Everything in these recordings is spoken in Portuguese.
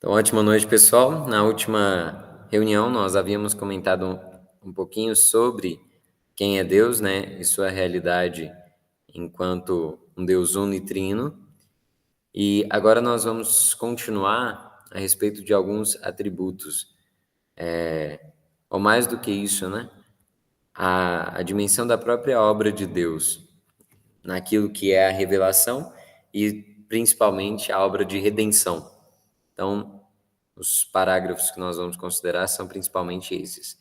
Então, ótima noite, pessoal. Na última reunião, nós havíamos comentado um pouquinho sobre quem é Deus, né, e sua realidade enquanto um Deus unitrino. E agora nós vamos continuar a respeito de alguns atributos, ou mais do que isso, né, a dimensão da própria obra de Deus, naquilo que é a revelação e principalmente a obra de redenção. Então, os parágrafos que nós vamos considerar são principalmente esses.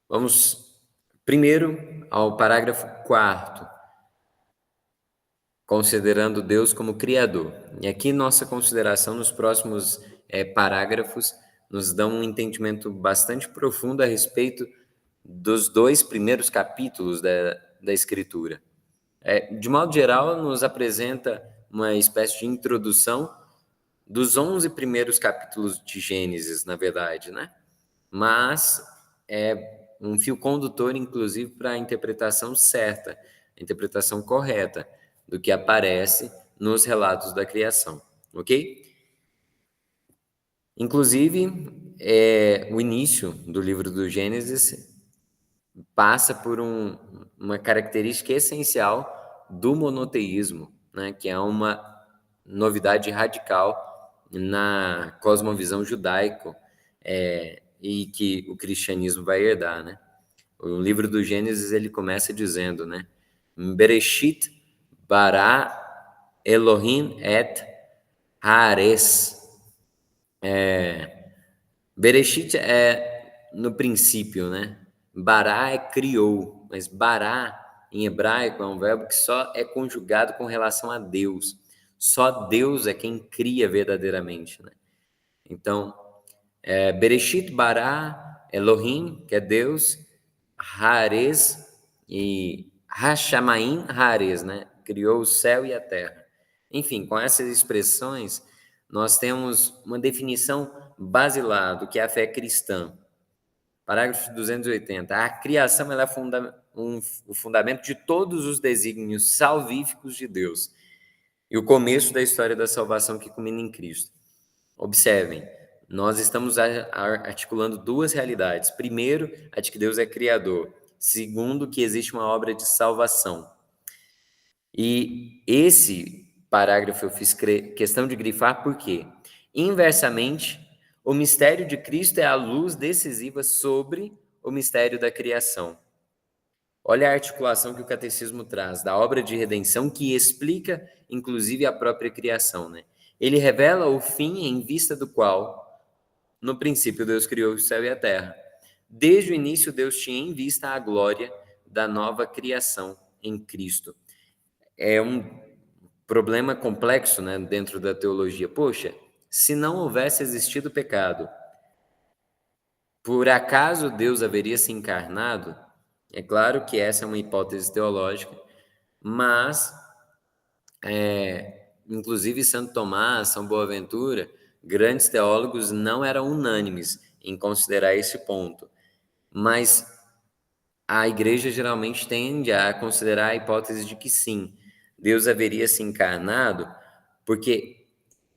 Vamos primeiro ao parágrafo 4º, considerando Deus como Criador. E aqui nossa consideração nos próximos parágrafos nos dão um entendimento bastante profundo a respeito dos dois primeiros capítulos da Escritura. De modo geral, nos apresenta uma espécie de introdução dos 11 primeiros capítulos de Gênesis, na verdade, né? Mas é um fio condutor, inclusive, para a interpretação certa, a interpretação correta do que aparece nos relatos da criação, ok? Inclusive, o início do livro do Gênesis passa por uma característica essencial do monoteísmo, né? Que é uma novidade radical na cosmovisão judaico, e que o cristianismo vai herdar, né? O livro do Gênesis, ele começa dizendo, né? Bereshit bara Elohim et haaretz. Bereshit é no princípio, né? Bará é criou, mas bará em hebraico é um verbo que só é conjugado com relação a Deus. Só Deus é quem cria verdadeiramente, né? Então, Bereshit bara Elohim, que é Deus, Haaretz e Hashamaim Haaretz, né? Criou o céu e a terra. Enfim, com essas expressões, nós temos uma definição basilar do que é a fé cristã. Parágrafo 280. A criação ela é o fundamento de todos os desígnios salvíficos de Deus e o começo da história da salvação que culmina em Cristo. Observem, nós estamos articulando duas realidades. Primeiro, a de que Deus é criador. Segundo, que existe uma obra de salvação. E esse parágrafo eu fiz questão de grifar porque, inversamente, o mistério de Cristo é a luz decisiva sobre o mistério da criação. Olha a articulação que o catecismo traz da obra de redenção que explica, inclusive, a própria criação, né? Ele revela o fim em vista do qual, no princípio, Deus criou o céu e a terra. Desde o início, Deus tinha em vista a glória da nova criação em Cristo. É um problema complexo, né, dentro da teologia. Poxa, se não houvesse existido pecado, por acaso Deus haveria se encarnado? É claro que essa é uma hipótese teológica, mas, inclusive Santo Tomás, São Boaventura, grandes teólogos não eram unânimes em considerar esse ponto. Mas a igreja geralmente tende a considerar a hipótese de que sim, Deus haveria se encarnado, porque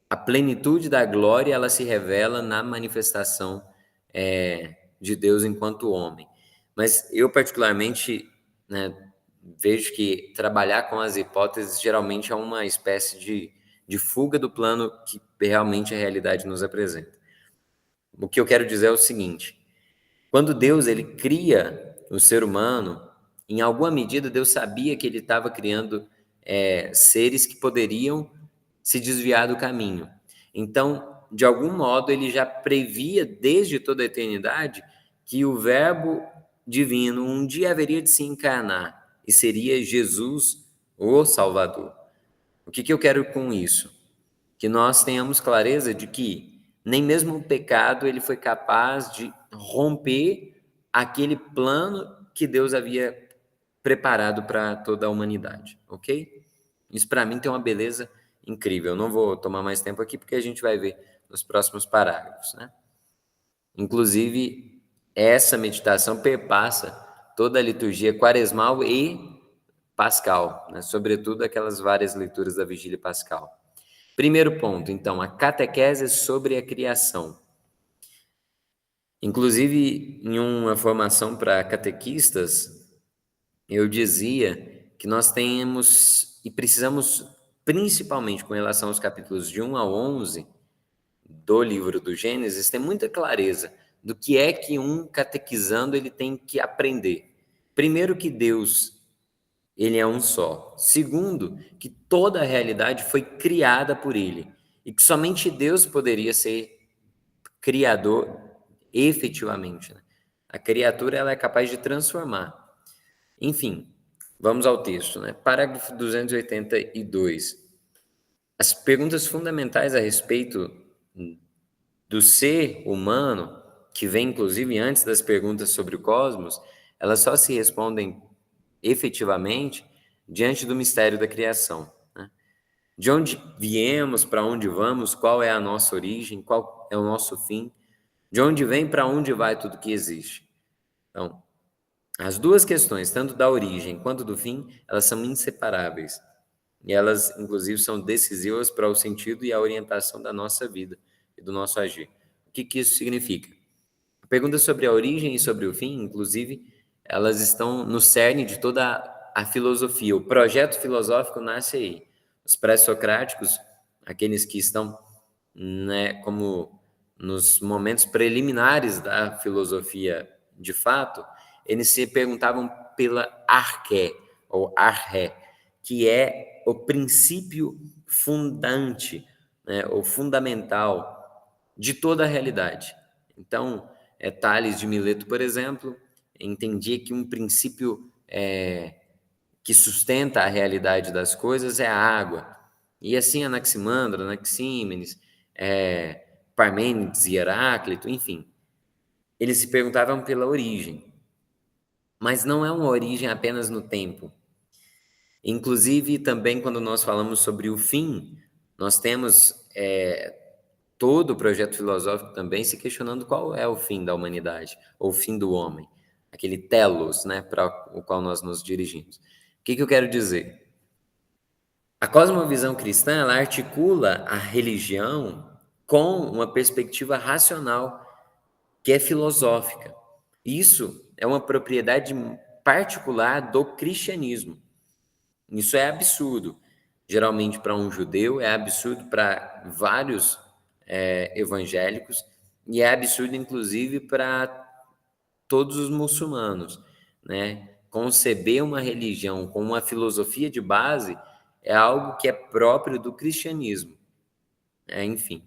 a plenitude da glória ela se revela na manifestação de Deus enquanto homem. Mas eu particularmente, né, vejo que trabalhar com as hipóteses geralmente é uma espécie de fuga do plano que realmente a realidade nos apresenta. O que eu quero dizer é o seguinte: quando Deus ele cria o ser humano, em alguma medida Deus sabia que ele estava criando seres que poderiam se desviar do caminho. Então, de algum modo, ele já previa desde toda a eternidade que o Verbo divino um dia haveria de se encarnar e seria Jesus, o Salvador. O que eu quero com isso? Que nós tenhamos clareza de que nem mesmo o pecado ele foi capaz de romper aquele plano que Deus havia preparado para toda a humanidade, ok? Isso para mim tem uma beleza incrível. Eu não vou tomar mais tempo aqui porque a gente vai ver nos próximos parágrafos, né? Inclusive, essa meditação perpassa toda a liturgia quaresmal e pascal, né? Sobretudo aquelas várias leituras da vigília pascal. Primeiro ponto, então, a catequese sobre a criação. Inclusive, em uma formação para catequistas, eu dizia que nós temos e precisamos, principalmente com relação aos capítulos de 1 ao 11 do livro do Gênesis, ter muita clareza do que é que um catequizando ele tem que aprender. Primeiro, que Deus, ele é um só. Segundo, que toda a realidade foi criada por ele e que somente Deus poderia ser criador efetivamente, né? A criatura ela é capaz de transformar. Enfim, vamos ao texto, né? Parágrafo 282. As perguntas fundamentais a respeito do ser humano, que vem inclusive antes das perguntas sobre o cosmos, elas só se respondem efetivamente diante do mistério da criação, né? De onde viemos, para onde vamos, qual é a nossa origem, qual é o nosso fim, de onde vem, para onde vai tudo que existe. Então, as duas questões, tanto da origem quanto do fim, elas são inseparáveis. E elas, inclusive, são decisivas para o sentido e a orientação da nossa vida e do nosso agir. O que isso significa? A pergunta sobre a origem e sobre o fim, inclusive, elas estão no cerne de toda a filosofia. O projeto filosófico nasce aí. Os pré-socráticos, aqueles que estão, né, como nos momentos preliminares da filosofia de fato, eles se perguntavam pela arché, ou arré, que é o princípio fundante, né, o fundamental de toda a realidade. Então, Tales de Mileto, por exemplo, entendia que um princípio que sustenta a realidade das coisas é a água. E assim Anaximandro, Anaxímenes, Parmênides e Heráclito, enfim, eles se perguntavam pela origem. Mas não é uma origem apenas no tempo. Inclusive, também quando nós falamos sobre o fim, nós temos todo o projeto filosófico também se questionando qual é o fim da humanidade, ou o fim do homem, aquele telos, né, para o qual nós nos dirigimos. O que eu quero dizer? A cosmovisão cristã, ela articula a religião com uma perspectiva racional, que é filosófica. Isso é uma propriedade particular do cristianismo. Isso é absurdo. Geralmente para um judeu, é absurdo para vários evangélicos, e é absurdo, inclusive, para todos os muçulmanos, né? Conceber uma religião com uma filosofia de base é algo que é próprio do cristianismo. Enfim,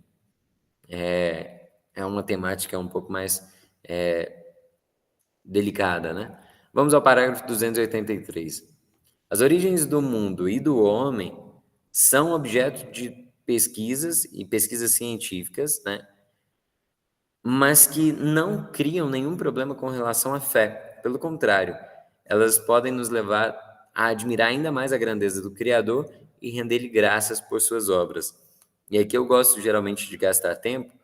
é uma temática um pouco mais delicada, né? Vamos ao parágrafo 283. As origens do mundo e do homem são objeto de pesquisas e pesquisas científicas, né? Mas que não criam nenhum problema com relação à fé. Pelo contrário, elas podem nos levar a admirar ainda mais a grandeza do Criador e render-lhe graças por suas obras. E aqui eu gosto geralmente de gastar tempo,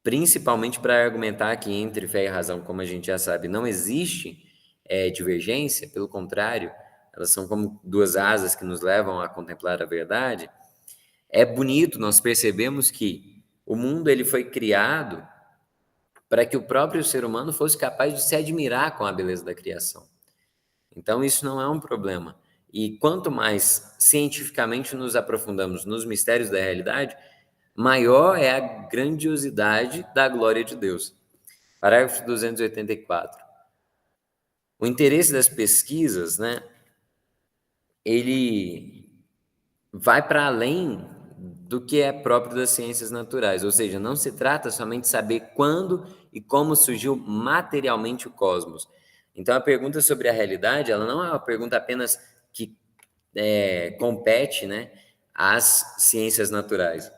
principalmente para argumentar que entre fé e razão, como a gente já sabe, não existe divergência, pelo contrário, elas são como duas asas que nos levam a contemplar a verdade. É bonito, nós percebemos que o mundo ele foi criado para que o próprio ser humano fosse capaz de se admirar com a beleza da criação. Então, isso não é um problema. E quanto mais cientificamente nos aprofundamos nos mistérios da realidade, maior é a grandiosidade da glória de Deus. Parágrafo 284. O interesse das pesquisas, né, ele vai para além do que é próprio das ciências naturais, ou seja, não se trata somente de saber quando e como surgiu materialmente o cosmos. Então, a pergunta sobre a realidade, ela não é uma pergunta apenas que compete, né, às ciências naturais,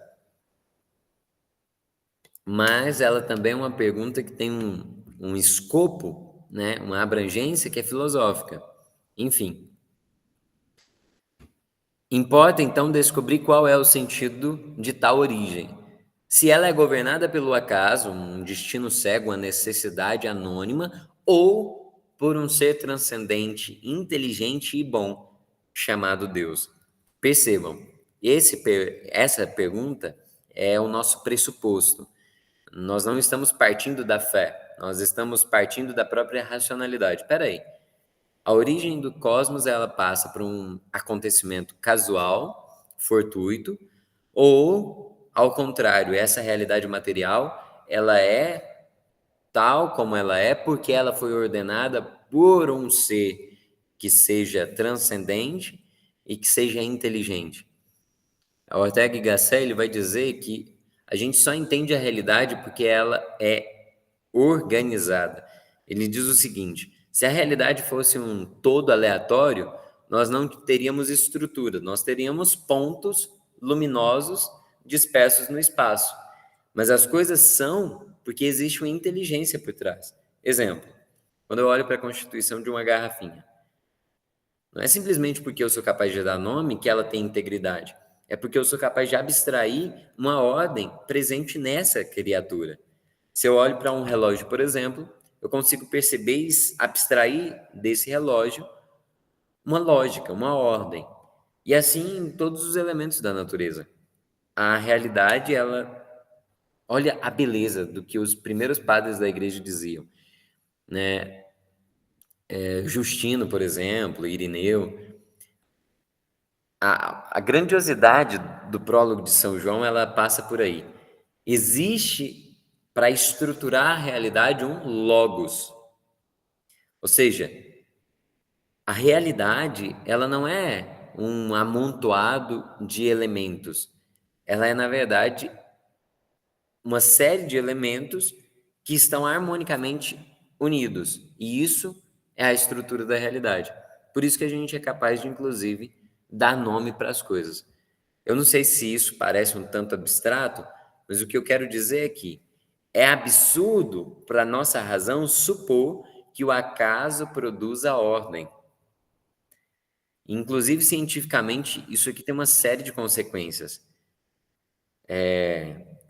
mas ela também é uma pergunta que tem um escopo, né, uma abrangência que é filosófica. Enfim, importa então descobrir qual é o sentido de tal origem. Se ela é governada pelo acaso, um destino cego, uma necessidade anônima, ou por um ser transcendente, inteligente e bom, chamado Deus. Percebam, Essa pergunta é o nosso pressuposto. Nós não estamos partindo da fé, nós estamos partindo da própria racionalidade. Espera aí, a origem do cosmos ela passa por um acontecimento casual, fortuito, ou, ao contrário, essa realidade material ela é tal como ela é porque ela foi ordenada por um ser que seja transcendente e que seja inteligente. A Ortega y Gasset ele vai dizer que a gente só entende a realidade porque ela é organizada. Ele diz o seguinte: se a realidade fosse um todo aleatório, nós não teríamos estrutura, nós teríamos pontos luminosos dispersos no espaço. Mas as coisas são porque existe uma inteligência por trás. Exemplo, quando eu olho para a constituição de uma garrafinha, não é simplesmente porque eu sou capaz de dar nome que ela tem integridade. É porque eu sou capaz de abstrair uma ordem presente nessa criatura. Se eu olho para um relógio, por exemplo, eu consigo perceber e abstrair desse relógio uma lógica, uma ordem. E assim em todos os elementos da natureza. A realidade, ela olha a beleza do que os primeiros padres da igreja diziam, né? Justino, por exemplo, Irineu. A grandiosidade do prólogo de São João, ela passa por aí. Existe, para estruturar a realidade, um logos. Ou seja, a realidade, ela não é um amontoado de elementos. Ela é, na verdade, uma série de elementos que estão harmonicamente unidos. E isso é a estrutura da realidade. Por isso que a gente é capaz de, inclusive, dar nome para as coisas. Eu não sei se isso parece um tanto abstrato, mas o que eu quero dizer é que é absurdo para a nossa razão supor que o acaso produz a ordem. Inclusive, cientificamente, isso aqui tem uma série de consequências.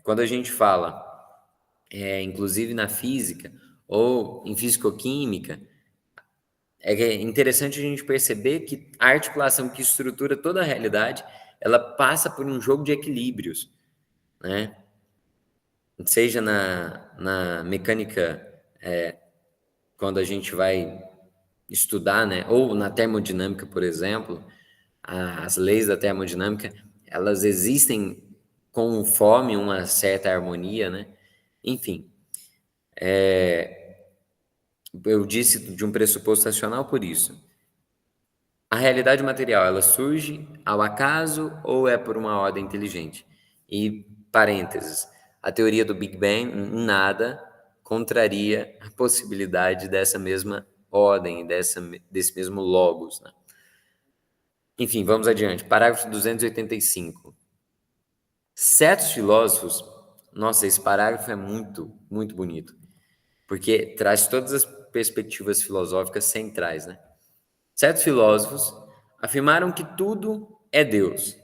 Quando a gente fala, inclusive na física ou em fisicoquímica, é interessante a gente perceber que a articulação que estrutura toda a realidade, ela passa por um jogo de equilíbrios, né? Seja na mecânica, quando a gente vai estudar, né? Ou na termodinâmica, por exemplo, as leis da termodinâmica, elas existem conforme uma certa harmonia, né? Enfim, eu disse de um pressuposto racional por isso. A realidade material, ela surge ao acaso ou é por uma ordem inteligente? E, parênteses, a teoria do Big Bang em nada contraria a possibilidade dessa mesma ordem, desse mesmo logos, né? Enfim, vamos adiante. Parágrafo 285. Certos filósofos, nossa, esse parágrafo é muito, muito bonito, porque traz todas as perspectivas filosóficas centrais, né? Certos filósofos afirmaram que tudo é Deus,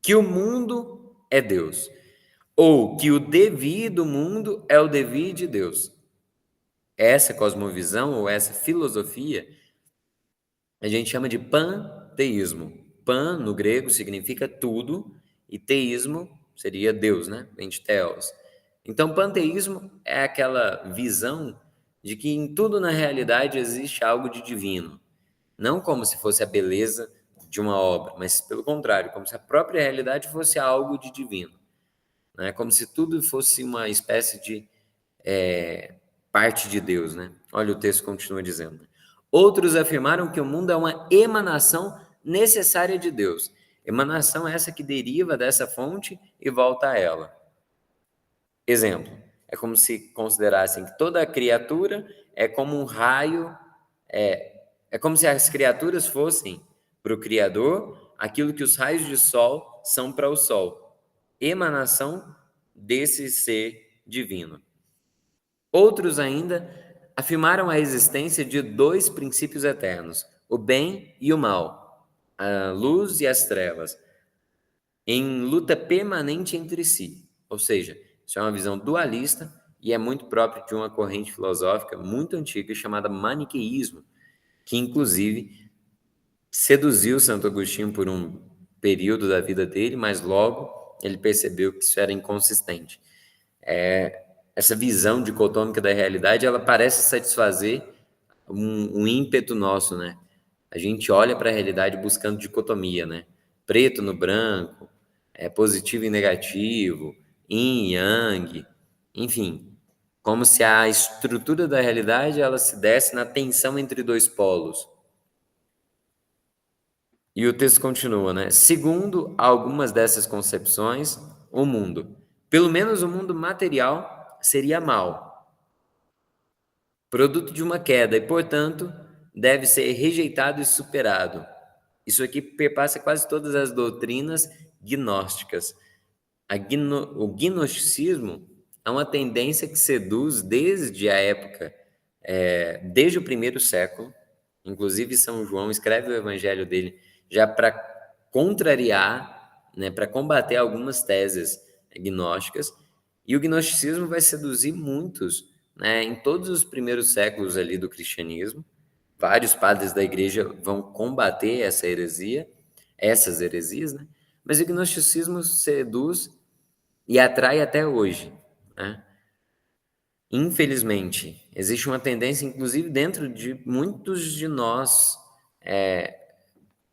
que o mundo é Deus, ou que o devir do mundo é o devir de Deus. Essa cosmovisão ou essa filosofia a gente chama de panteísmo. Pan, no grego, significa tudo, e teísmo seria Deus, né? Vem de theos. Então, panteísmo é aquela visão de que em tudo na realidade existe algo de divino. Não como se fosse a beleza de uma obra, mas pelo contrário, como se a própria realidade fosse algo de divino, né? Como se tudo fosse uma espécie de parte de Deus, né? Olha, o texto continua dizendo. Outros afirmaram que o mundo é uma emanação necessária de Deus. Emanação essa que deriva dessa fonte e volta a ela. Exemplo, é como se considerassem que toda criatura é como um raio, é como se as criaturas fossem para o Criador aquilo que os raios de sol são para o sol. Emanação desse ser divino. Outros ainda afirmaram a existência de dois princípios eternos, o bem e o mal, a luz e as trevas, em luta permanente entre si. Ou seja, isso é uma visão dualista e é muito próprio de uma corrente filosófica muito antiga chamada maniqueísmo, que inclusive seduziu Santo Agostinho por um período da vida dele, mas logo ele percebeu que isso era inconsistente. Essa visão dicotômica da realidade, ela parece satisfazer um ímpeto nosso, né? A gente olha para a realidade buscando dicotomia, né? Preto no branco, positivo e negativo, yin e yang, enfim, como se a estrutura da realidade ela se desse na tensão entre dois polos. E o texto continua, né? Segundo algumas dessas concepções, o mundo, pelo menos o mundo material, seria mau, produto de uma queda e, portanto, deve ser rejeitado e superado. Isso aqui perpassa quase todas as doutrinas gnósticas. O gnosticismo é uma tendência que seduz desde a época, desde o primeiro século. Inclusive, São João escreve o evangelho dele já para contrariar, né, para combater algumas teses gnósticas. E o gnosticismo vai seduzir muitos, né, em todos os primeiros séculos ali do cristianismo. Vários padres da igreja vão combater essas heresias, né? Mas o gnosticismo seduz e atrai até hoje, né? Infelizmente, existe uma tendência, inclusive dentro de muitos de nós,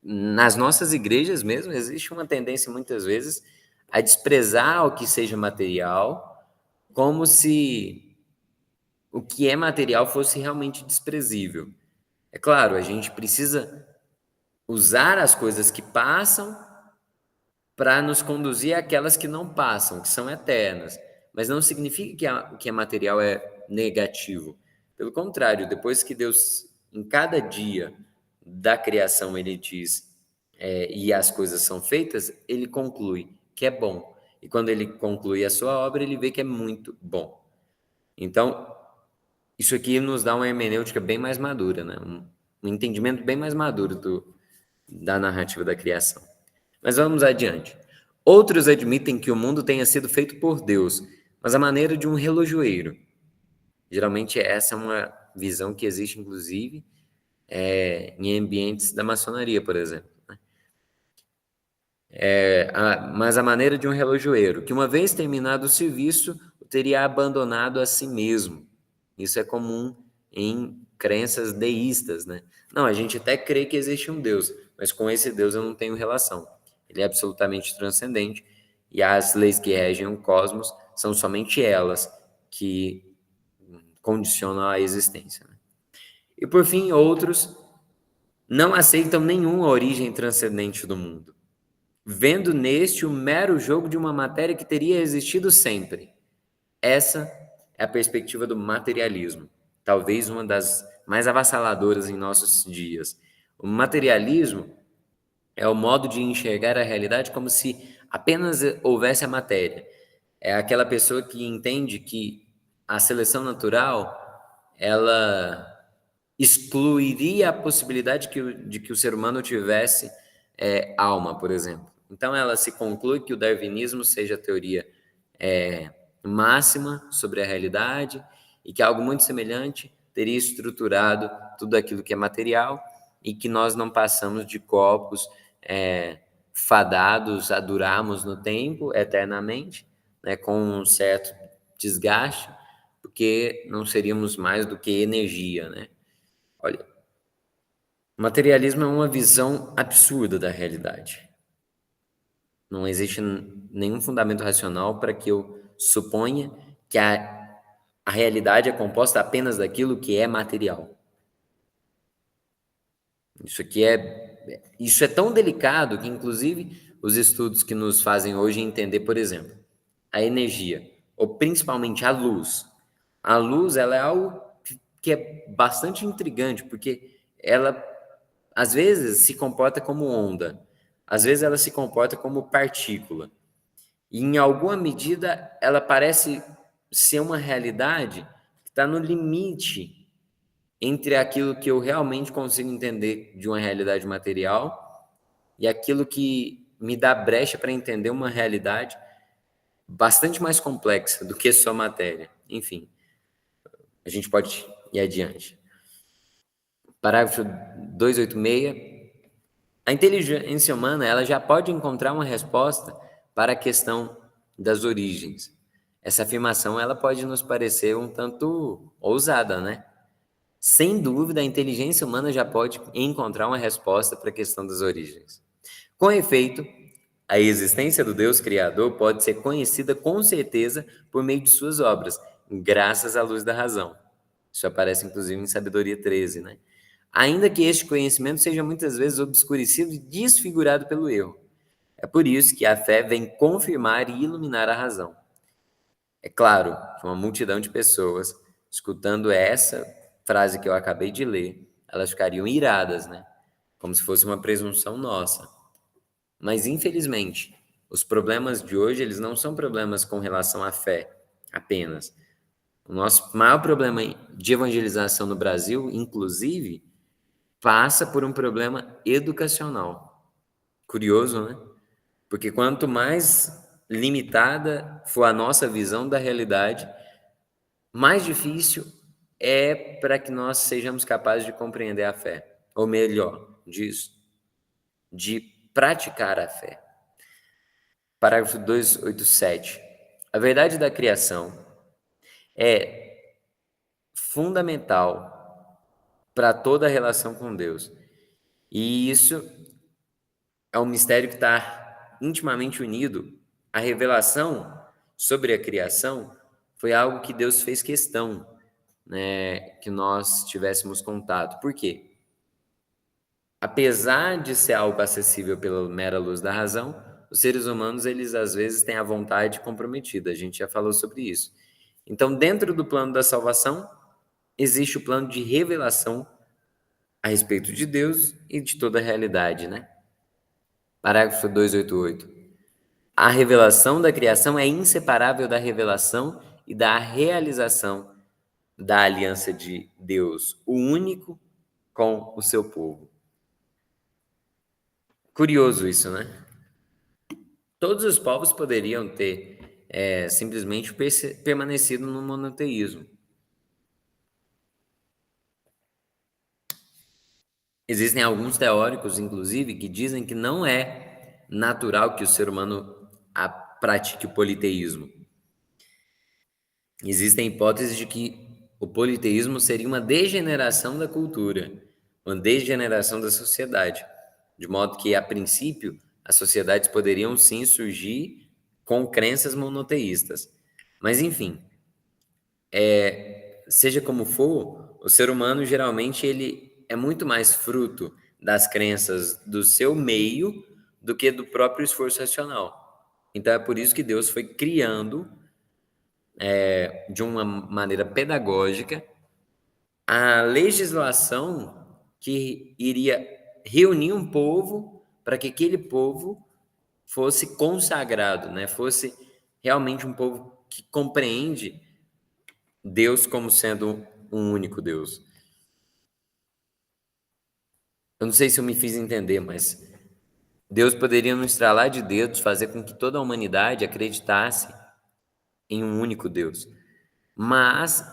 nas nossas igrejas mesmo, existe uma tendência muitas vezes a desprezar o que seja material, como se o que é material fosse realmente desprezível. É claro, a gente precisa usar as coisas que passam para nos conduzir àquelas que não passam, que são eternas. Mas não significa que o que é material é negativo. Pelo contrário, depois que Deus, em cada dia da criação, ele diz, e as coisas são feitas, ele conclui que é bom. E quando ele conclui a sua obra, ele vê que é muito bom. Então, isso aqui nos dá uma hermenêutica bem mais madura, né? Um entendimento bem mais maduro da narrativa da criação. Mas vamos adiante. Outros admitem que o mundo tenha sido feito por Deus, mas à maneira de um relojoeiro. Geralmente essa é uma visão que existe, inclusive, em ambientes da maçonaria, por exemplo. Mas à maneira de um relojoeiro, que uma vez terminado o serviço, o teria abandonado a si mesmo. Isso é comum em crenças deístas, né? Não, a gente até crê que existe um Deus, mas com esse Deus eu não tenho relação. Ele é absolutamente transcendente e as leis que regem o cosmos são somente elas que condicionam a existência, né? E por fim, outros não aceitam nenhuma origem transcendente do mundo, vendo neste o mero jogo de uma matéria que teria existido sempre. Essa é a perspectiva do materialismo, talvez uma das mais avassaladoras em nossos dias. O materialismo é o modo de enxergar a realidade como se apenas houvesse a matéria. É aquela pessoa que entende que a seleção natural, ela excluiria a possibilidade de que o ser humano tivesse alma, por exemplo. Então, ela se conclui que o darwinismo seja a teoria máxima sobre a realidade e que algo muito semelhante teria estruturado tudo aquilo que é material e que nós não passamos de corpos fadados a durarmos no tempo eternamente, né, com um certo desgaste, porque não seríamos mais do que energia, né? Olha, o materialismo é uma visão absurda da realidade. Não existe nenhum fundamento racional para que eu suponha que a realidade é composta apenas daquilo que é material. Isso é tão delicado que, inclusive, os estudos que nos fazem hoje entender, por exemplo, a energia, ou principalmente a luz. A luz, ela é algo que é bastante intrigante, porque ela, às vezes, se comporta como onda, às vezes ela se comporta como partícula. E, em alguma medida, ela parece ser uma realidade que está no limite entre aquilo que eu realmente consigo entender de uma realidade material e aquilo que me dá brecha para entender uma realidade bastante mais complexa do que só matéria. Enfim, a gente pode ir adiante. Parágrafo 286. A inteligência humana, ela já pode encontrar uma resposta para a questão das origens. Essa afirmação, ela pode nos parecer um tanto ousada, né? Sem dúvida, a inteligência humana já pode encontrar uma resposta para a questão das origens. Com efeito, a existência do Deus Criador pode ser conhecida com certeza por meio de suas obras, graças à luz da razão. Isso aparece inclusive em Sabedoria 13, né? Ainda que este conhecimento seja muitas vezes obscurecido e desfigurado pelo erro. É por isso que a fé vem confirmar e iluminar a razão. É claro que uma multidão de pessoas, escutando essa frase que eu acabei de ler, elas ficariam iradas, né? Como se fosse uma presunção nossa. Mas, infelizmente, os problemas de hoje, eles não são problemas com relação à fé apenas. O nosso maior problema de evangelização no Brasil, inclusive, passa por um problema educacional. Curioso, né? Porque quanto mais limitada for a nossa visão da realidade, mais difícil é para que nós sejamos capazes de compreender a fé. Ou melhor, de praticar a fé. Parágrafo 287. A verdade da criação é fundamental para toda a relação com Deus. E isso é um mistério que está intimamente unido. A revelação sobre a criação foi algo que Deus fez questão, né, que nós tivéssemos contato. Por quê? Apesar de ser algo acessível pela mera luz da razão, os seres humanos, eles às vezes têm a vontade comprometida. A gente já falou sobre isso. Então, dentro do plano da salvação, existe o plano de revelação a respeito de Deus e de toda a realidade, né? Parágrafo 288. A revelação da criação é inseparável da revelação e da realização da aliança de Deus, o único, com o seu povo. Curioso isso, né? Todos os povos poderiam ter simplesmente permanecido no monoteísmo. Existem alguns teóricos, inclusive, que dizem que não é natural que o ser humano pratique o politeísmo. Existem hipóteses de que o politeísmo seria uma degeneração da cultura, uma degeneração da sociedade, de modo que, a princípio, as sociedades poderiam sim surgir com crenças monoteístas. Mas, enfim, seja como for, o ser humano geralmente ele é muito mais fruto das crenças do seu meio do que do próprio esforço racional. Então é por isso que Deus foi criando de uma maneira pedagógica a legislação que iria reunir um povo para que aquele povo fosse consagrado, né? Fosse realmente um povo que compreende Deus como sendo um único Deus. Eu não sei se eu me fiz entender, mas Deus poderia, no estralar de dedos, fazer com que toda a humanidade acreditasse em um único Deus. Mas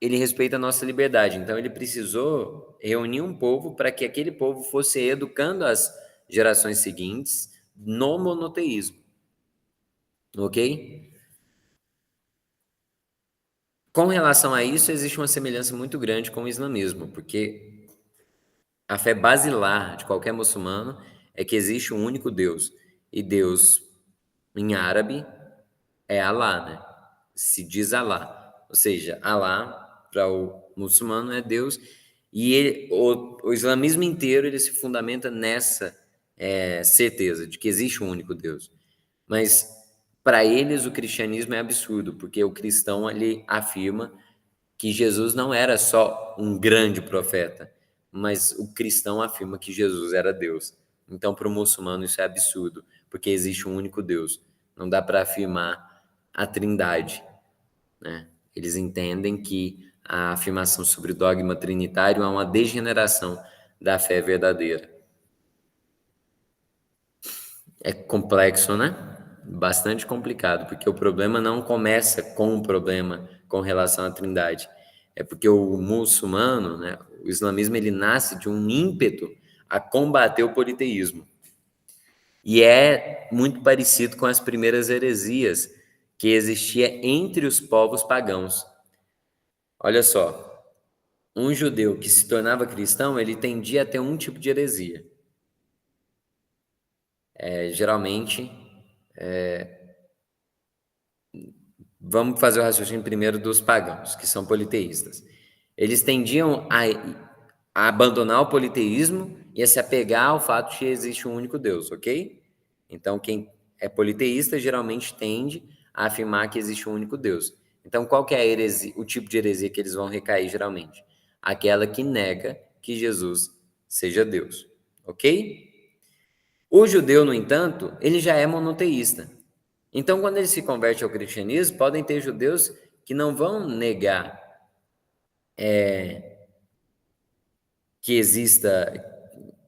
ele respeita a nossa liberdade, então ele precisou reunir um povo para que aquele povo fosse educando as gerações seguintes no monoteísmo. Ok? Com relação a isso, existe uma semelhança muito grande com o islamismo, porque a fé basilar de qualquer muçulmano é que existe um único Deus. E Deus, em árabe, é Alá, né? Se diz Alá. Ou seja, Alá, para o muçulmano, é Deus. E o islamismo inteiro ele se fundamenta nessa certeza de que existe um único Deus. Mas, para eles, o cristianismo é absurdo, porque o cristão ele afirma que Jesus não era só um grande profeta, mas o cristão afirma que Jesus era Deus. Então, para o muçulmano, isso é absurdo, porque existe um único Deus. Não dá para afirmar a trindade, né? Eles entendem que a afirmação sobre o dogma trinitário é uma degeneração da fé verdadeira. É complexo, né? Bastante complicado, porque o problema não começa com um problema com relação à trindade. É porque o muçulmano, né, o islamismo, ele nasce de um ímpeto a combater o politeísmo. E é muito parecido com as primeiras heresias que existia entre os povos pagãos. Olha só, um judeu que se tornava cristão, ele tendia a ter um tipo de heresia. Geralmente, vamos fazer o raciocínio primeiro dos pagãos, que são politeístas. Eles tendiam a abandonar o politeísmo e a se apegar ao fato de que existe um único Deus, ok? Então, quem é politeísta geralmente tende a afirmar que existe um único Deus. Então, qual que é a heresia, o tipo de heresia que eles vão recair geralmente? Aquela que nega que Jesus seja Deus, ok? O judeu, no entanto, ele já é monoteísta. Então, quando ele se converte ao cristianismo, podem ter judeus que não vão negar que exista,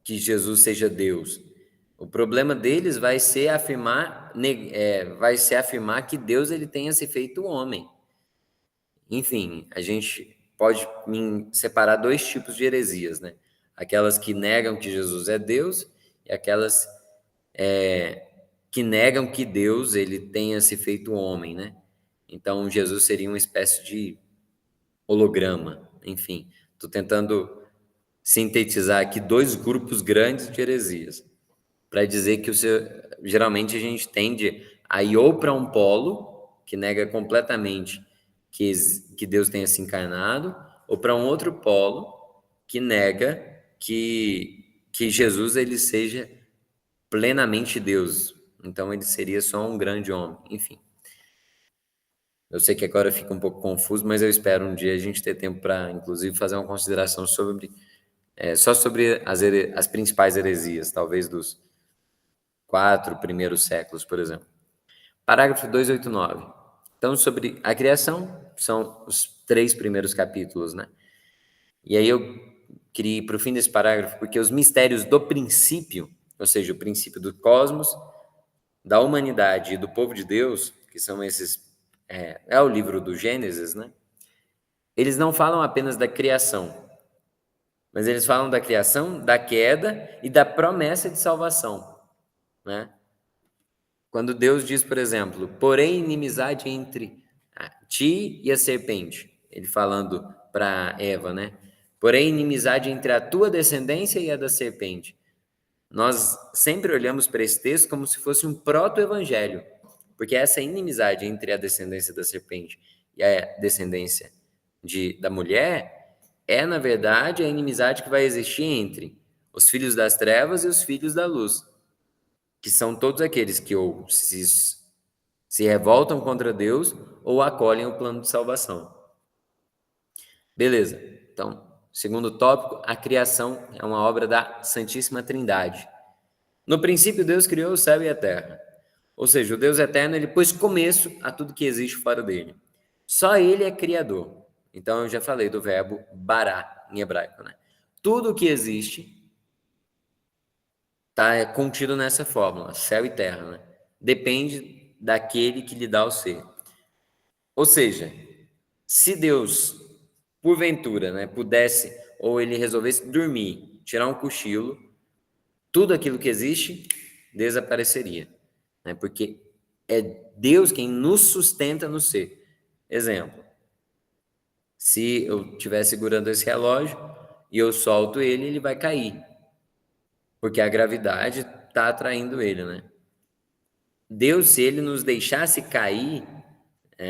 que Jesus seja Deus. O problema deles vai ser afirmar que Deus ele tenha se feito homem. Enfim, a gente pode separar dois tipos de heresias, né? Aquelas que negam que Jesus é Deus e aquelas que negam que Deus ele tenha se feito homem, né? Então, Jesus seria uma espécie de holograma. Enfim, estou tentando sintetizar aqui dois grupos grandes de heresias, para dizer que geralmente a gente tende a ir ou para um polo, que nega completamente que Deus tenha se encarnado, ou para um outro polo, que nega que Jesus ele seja plenamente Deus. Então ele seria só um grande homem. Enfim, eu sei que agora fica um pouco confuso, mas eu espero um dia a gente ter tempo para, inclusive, fazer uma consideração só sobre as principais heresias, talvez dos 4 primeiros séculos, por exemplo. Parágrafo 289. Então, sobre a criação, são os 3 primeiros capítulos, né? E aí eu queria ir para o fim desse parágrafo, porque os mistérios do princípio, ou seja, o princípio do cosmos, da humanidade e do povo de Deus, que são esses, é o livro do Gênesis, né? Eles não falam apenas da criação, mas eles falam da criação, da queda e da promessa de salvação, né? Quando Deus diz, por exemplo, porém inimizade entre ti e a serpente, ele falando para Eva, né? Porém inimizade entre a tua descendência e a da serpente. Nós sempre olhamos para esse texto como se fosse um proto-evangelho, porque essa inimizade entre a descendência da serpente e a descendência da mulher é, na verdade, a inimizade que vai existir entre os filhos das trevas e os filhos da luz, que são todos aqueles que ou se revoltam contra Deus ou acolhem o plano de salvação. Beleza. Então, segundo tópico, a criação é uma obra da Santíssima Trindade. No princípio, Deus criou o céu e a terra. Ou seja, o Deus eterno, ele pôs começo a tudo que existe fora dele. Só ele é criador. Então, eu já falei do verbo bará, em hebraico, né? Tudo que existe está contido nessa fórmula, céu e terra, né? Depende daquele que lhe dá o ser. Ou seja, se Deus, porventura, né, pudesse, ou ele resolvesse dormir, tirar um cochilo, tudo aquilo que existe desapareceria, né? Porque é Deus quem nos sustenta no ser. Exemplo, se eu estiver segurando esse relógio e eu solto ele, ele vai cair, porque a gravidade está atraindo ele, né? Deus, se ele nos deixasse cair,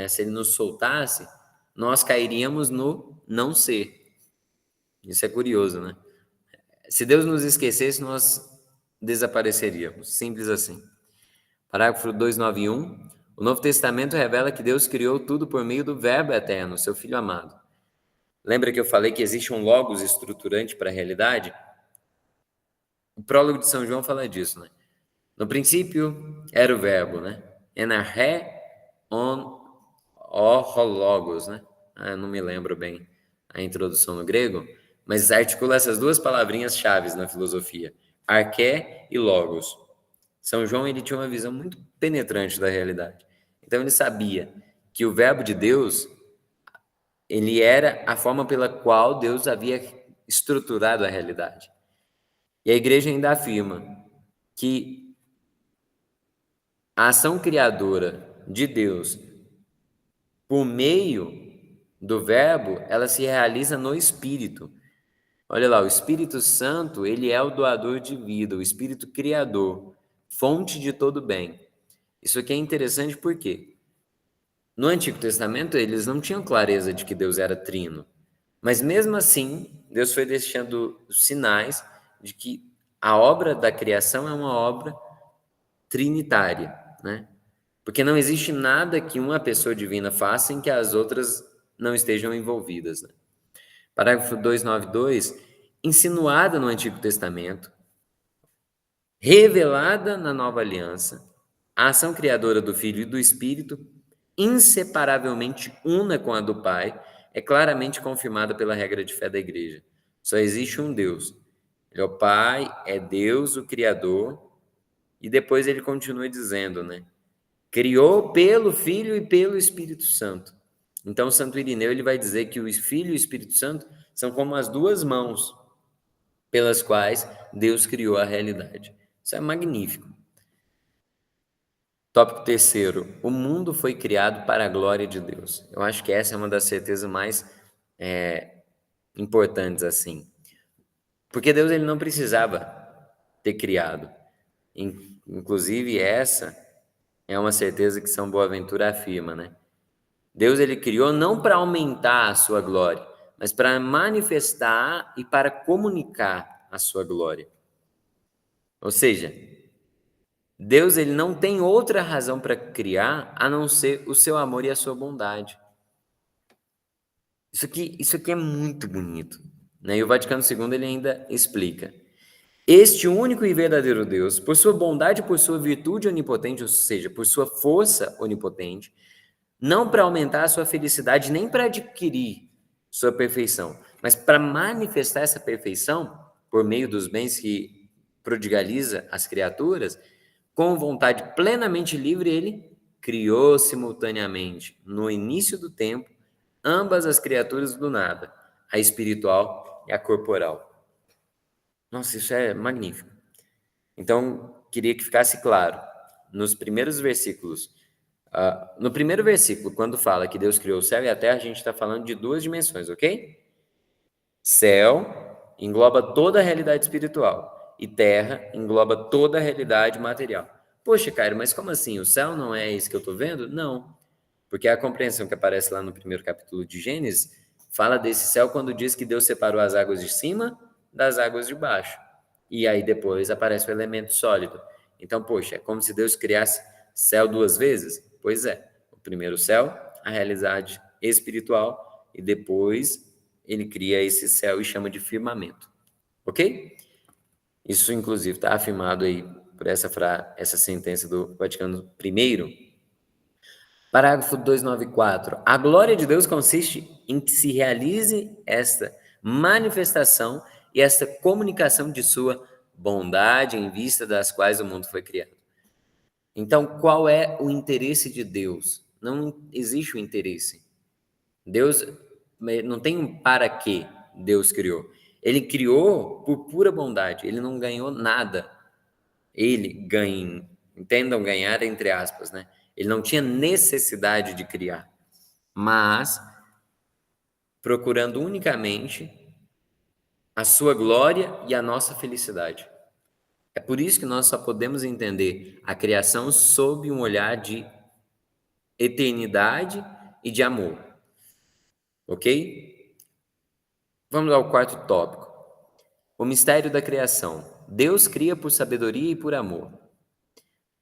se ele nos soltasse, nós cairíamos no não ser. Isso é curioso, né? Se Deus nos esquecesse, nós desapareceríamos. Simples assim. Parágrafo 291. O Novo Testamento revela que Deus criou tudo por meio do Verbo eterno, seu Filho amado. Lembra que eu falei que existe um logos estruturante para a realidade? O prólogo de São João fala disso, né? No princípio era o Verbo, né? Enarré on o logos, né? Eu não me lembro bem a introdução no grego, mas articula essas duas palavrinhas chaves na filosofia, arché e logos. São João ele tinha uma visão muito penetrante da realidade. Então ele sabia que o Verbo de Deus ele era a forma pela qual Deus havia estruturado a realidade. E a igreja ainda afirma que a ação criadora de Deus por meio do Verbo, ela se realiza no Espírito. Olha lá, o Espírito Santo, ele é o doador de vida, o Espírito Criador, fonte de todo bem. Isso aqui é interessante porque no Antigo Testamento eles não tinham clareza de que Deus era trino, mas mesmo assim, Deus foi deixando sinais de que a obra da criação é uma obra trinitária, né? Porque não existe nada que uma pessoa divina faça em que as outras não estejam envolvidas, né? Parágrafo 292, insinuada no Antigo Testamento, revelada na Nova Aliança, a ação criadora do Filho e do Espírito, inseparavelmente una com a do Pai, é claramente confirmada pela regra de fé da Igreja. Só existe um Deus. Ele é o Pai, é Deus, o Criador, e depois ele continua dizendo, né? Criou pelo Filho e pelo Espírito Santo. Então, o Santo Irineu ele vai dizer que o Filho e o Espírito Santo são como as duas mãos pelas quais Deus criou a realidade. Isso é magnífico. Tópico terceiro, o mundo foi criado para a glória de Deus. Eu acho que essa é uma das certezas mais importantes assim. Porque Deus ele não precisava ter criado. Inclusive, essa é uma certeza que São Boaventura afirma, né? Deus ele criou não para aumentar a sua glória, mas para manifestar e para comunicar a sua glória. Ou seja, Deus ele não tem outra razão para criar a não ser o seu amor e a sua bondade. Isso aqui é muito bonito, né? E o Vaticano II ele ainda explica. Este único e verdadeiro Deus, por sua bondade e por sua virtude onipotente, ou seja, por sua força onipotente, não para aumentar a sua felicidade, nem para adquirir sua perfeição, mas para manifestar essa perfeição por meio dos bens que prodigaliza às criaturas, com vontade plenamente livre, ele criou simultaneamente, no início do tempo, ambas as criaturas do nada, a espiritual e a corporal. Nossa, isso é magnífico. Então, queria que ficasse claro, nos primeiros versículos, no primeiro versículo, quando fala que Deus criou o céu e a terra, a gente está falando de duas dimensões, ok? Céu engloba toda a realidade espiritual e terra engloba toda a realidade material. Poxa, Caio, mas como assim? O céu não é isso que eu estou vendo? Não, porque a compreensão que aparece lá no primeiro capítulo de Gênesis fala desse céu quando diz que Deus separou as águas de cima das águas de baixo. E aí depois aparece o elemento sólido. Então, poxa, é como se Deus criasse céu duas vezes? Pois é. O primeiro céu, a realidade espiritual, e depois ele cria esse céu e chama de firmamento. Ok? Isso, inclusive, está afirmado aí por essa sentença do Vaticano I. Parágrafo 294. A glória de Deus consiste em que se realize esta manifestação e esta comunicação de sua bondade em vista das quais o mundo foi criado. Então, qual é o interesse de Deus? Não existe o interesse. Deus não tem um para quê Deus criou. Ele criou por pura bondade. Ele não ganhou nada. Ele ganha, entendam ganhar entre aspas, né? Ele não tinha necessidade de criar, mas procurando unicamente a sua glória e a nossa felicidade. É por isso que nós só podemos entender a criação sob um olhar de eternidade e de amor. Ok? Vamos ao quarto tópico. O mistério da criação. Deus cria por sabedoria e por amor.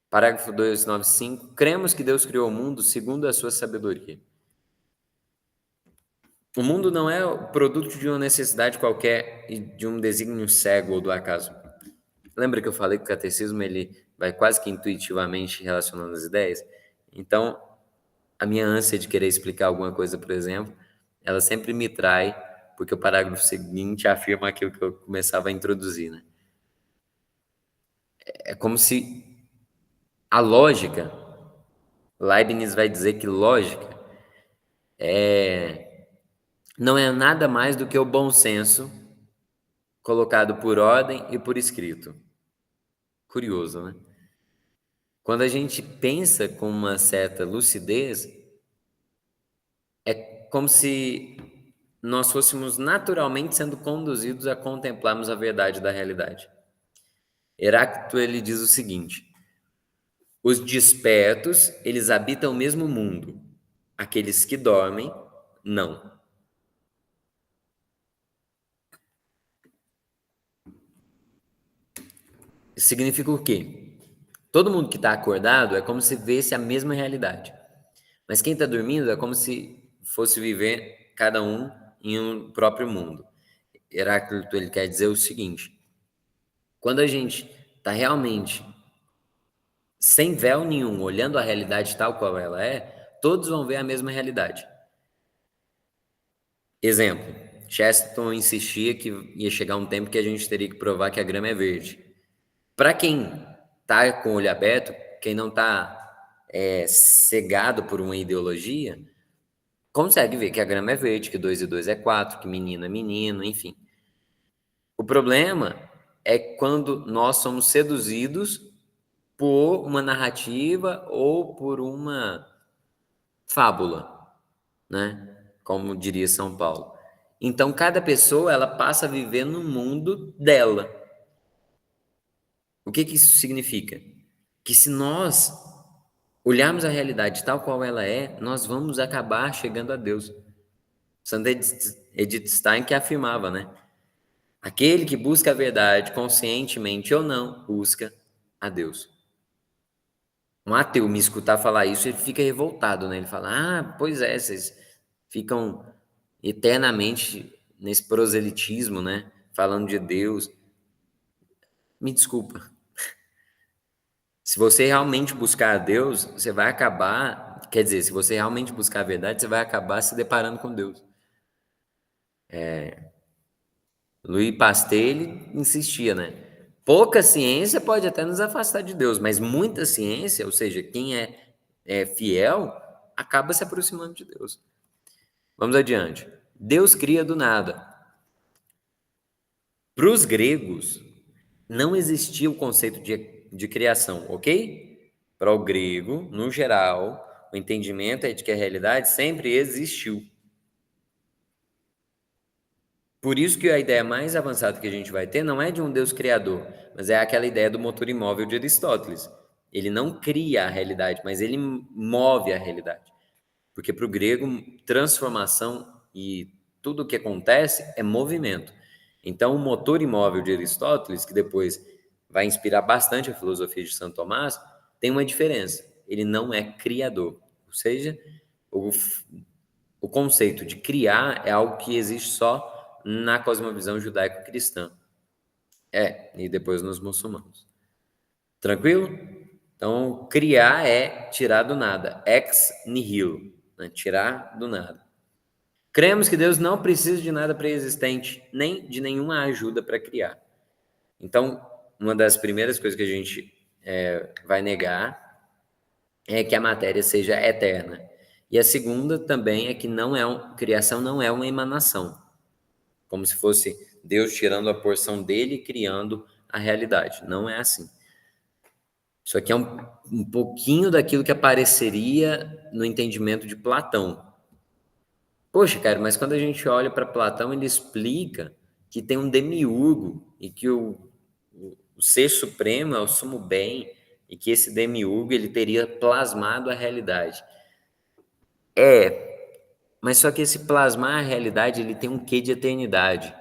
Parágrafo 295. Cremos que Deus criou o mundo segundo a sua sabedoria. O mundo não é o produto de uma necessidade qualquer e de um desígnio cego ou do acaso. Lembra que eu falei que o catecismo ele vai quase que intuitivamente relacionando as ideias? Então, a minha ânsia de querer explicar alguma coisa, por exemplo, ela sempre me trai, porque o parágrafo seguinte afirma aquilo que eu começava a introduzir, né? É como se a lógica, Leibniz vai dizer que lógica não é nada mais do que o bom senso colocado por ordem e por escrito. Curioso, né? Quando a gente pensa com uma certa lucidez, é como se nós fôssemos naturalmente sendo conduzidos a contemplarmos a verdade da realidade. Heráclito ele diz o seguinte: os despertos, eles habitam o mesmo mundo. Aqueles que dormem, não. Isso significa o quê? Todo mundo que está acordado é como se visse a mesma realidade. Mas quem está dormindo é como se fosse viver cada um em um próprio mundo. Heráclito ele quer dizer o seguinte: quando a gente está realmente sem véu nenhum, olhando a realidade tal qual ela é, todos vão ver a mesma realidade. Exemplo, Chesterton insistia que ia chegar um tempo que a gente teria que provar que a grama é verde. Para quem está com o olho aberto, quem não está cegado por uma ideologia, consegue ver que a grama é verde, que 2 e 2 é 4, que menino é menino, enfim. O problema é quando nós somos seduzidos por uma narrativa ou por uma fábula, né? Como diria São Paulo. Então, cada pessoa ela passa a viver no mundo dela. O que que isso significa? Que se nós olharmos a realidade tal qual ela é, nós vamos acabar chegando a Deus. Santa Edith Stein que afirmava, né? Aquele que busca a verdade, conscientemente ou não, busca a Deus. Um ateu me escutar falar isso, ele fica revoltado, né? Ele fala, pois é, vocês ficam eternamente nesse proselitismo, né? Falando de Deus. Me desculpa. Se você realmente buscar a Deus, você vai acabar, quer dizer, se você realmente buscar a verdade, você vai acabar se deparando com Deus. Louis Pasteur, ele insistia, né? Pouca ciência pode até nos afastar de Deus, mas muita ciência, ou seja, quem é fiel, acaba se aproximando de Deus. Vamos adiante. Deus cria do nada. Para os gregos, não existia o conceito de criação, ok? Para o grego, no geral, o entendimento é de que a realidade sempre existiu. Por isso que a ideia mais avançada que a gente vai ter não é de um Deus criador, mas é aquela ideia do motor imóvel de Aristóteles. Ele não cria a realidade, mas ele move a realidade. Porque para o grego, transformação e tudo o que acontece é movimento. Então, o motor imóvel de Aristóteles, que depois vai inspirar bastante a filosofia de Santo Tomás, tem uma diferença. Ele não é criador. Ou seja, o, o conceito de criar é algo que existe só na cosmovisão judaico-cristã. E depois nos muçulmanos. Tranquilo? Então, criar é tirar do nada. Ex nihilo, né? Tirar do nada. Cremos que Deus não precisa de nada pré-existente, nem de nenhuma ajuda para criar. Então, uma das primeiras coisas que a gente vai negar é que a matéria seja eterna. E a segunda também é que criação não é uma emanação, como se fosse Deus tirando a porção dele e criando a realidade. Não é assim. Isso aqui é um pouquinho daquilo que apareceria no entendimento de Platão. Poxa, cara, mas quando a gente olha para Platão, ele explica que tem um demiurgo e que o ser supremo é o sumo bem e que esse demiurgo ele teria plasmado a realidade. Mas só que esse plasmar a realidade ele tem um quê de eternidade.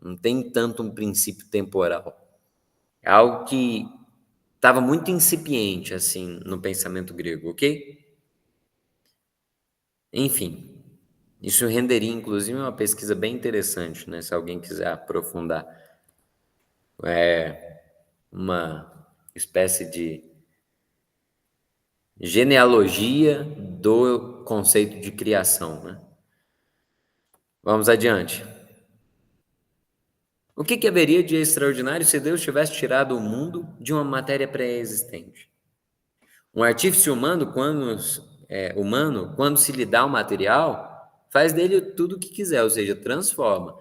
Não tem tanto um princípio temporal. É algo que estava muito incipiente assim no pensamento grego, ok? Enfim, isso renderia inclusive uma pesquisa bem interessante, né? Se alguém quiser aprofundar. Uma espécie de genealogia do conceito de criação, né? Vamos adiante. O que haveria de extraordinário se Deus tivesse tirado o mundo de uma matéria pré-existente? Um artífice humano, quando se lhe dá o material, faz dele tudo o que quiser, ou seja, transforma.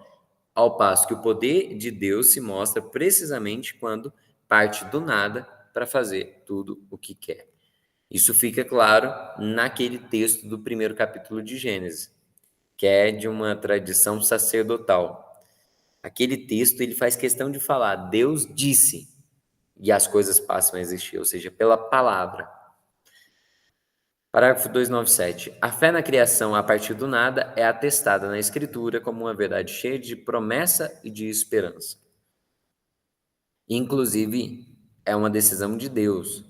ao passo que o poder de Deus se mostra precisamente quando parte do nada para fazer tudo o que quer. Isso fica claro naquele texto do primeiro capítulo de Gênesis, que é de uma tradição sacerdotal. Aquele texto ele faz questão de falar, Deus disse, e as coisas passam a existir, ou seja, pela palavra. Parágrafo 297. A fé na criação a partir do nada é atestada na Escritura como uma verdade cheia de promessa e de esperança. Inclusive, é uma decisão de Deus,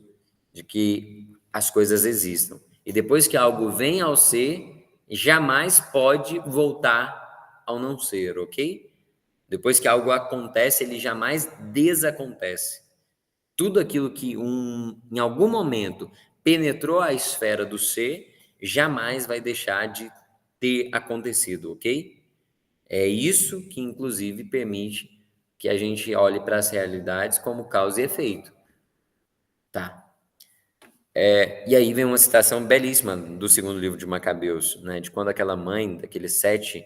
de que as coisas existam. E depois que algo vem ao ser, jamais pode voltar ao não ser, ok? Depois que algo acontece, ele jamais desacontece. Tudo aquilo que em algum momento penetrou a esfera do ser, jamais vai deixar de ter acontecido, ok? É isso que, inclusive, permite que a gente olhe para as realidades como causa e efeito, tá? E aí vem uma citação belíssima do segundo livro de Macabeus, né? De quando aquela mãe daqueles 7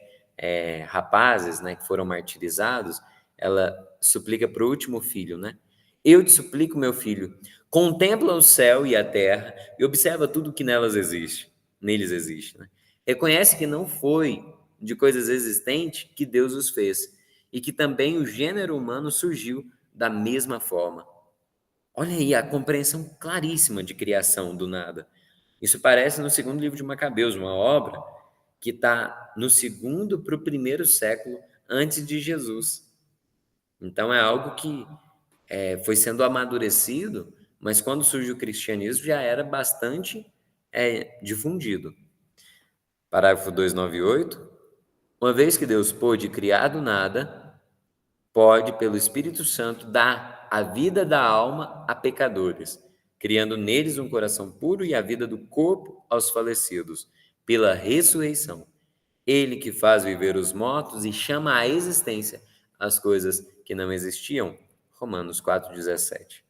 rapazes, né, que foram martirizados, ela suplica para o último filho, né? Eu te suplico, meu filho, contempla o céu e a terra e observa tudo que neles existe, né? Reconhece que não foi de coisas existentes que Deus os fez e que também o gênero humano surgiu da mesma forma. Olha aí a compreensão claríssima de criação do nada. Isso parece no segundo livro de Macabeus, uma obra que está no segundo para o primeiro século antes de Jesus. Então é algo que foi sendo amadurecido, mas quando surge o cristianismo já era bastante difundido. Parágrafo 298. Uma vez que Deus pôde criar do nada, pode, pelo Espírito Santo, dar a vida da alma a pecadores, criando neles um coração puro e a vida do corpo aos falecidos, pela ressurreição. Ele que faz viver os mortos e chama à existência as coisas que não existiam. Romanos 4,17.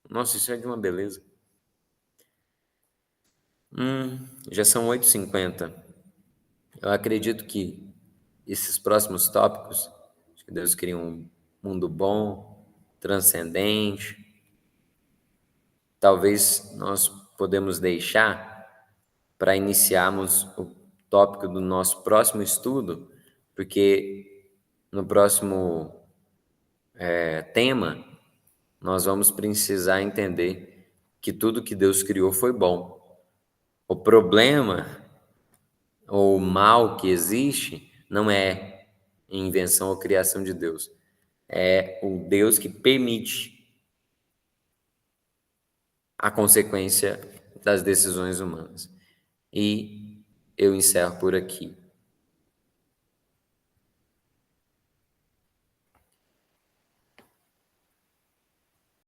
Nossa, isso é de uma beleza. Já são 8h50. Eu acredito que esses próximos tópicos, que Deus cria um mundo bom, transcendente, talvez nós podemos deixar para iniciarmos o tópico do nosso próximo estudo, porque no próximo tema nós vamos precisar entender que tudo que Deus criou foi bom. O problema ou o mal que existe não é invenção ou criação de Deus, é o Deus que permite a consequência das decisões humanas. E eu encerro por aqui.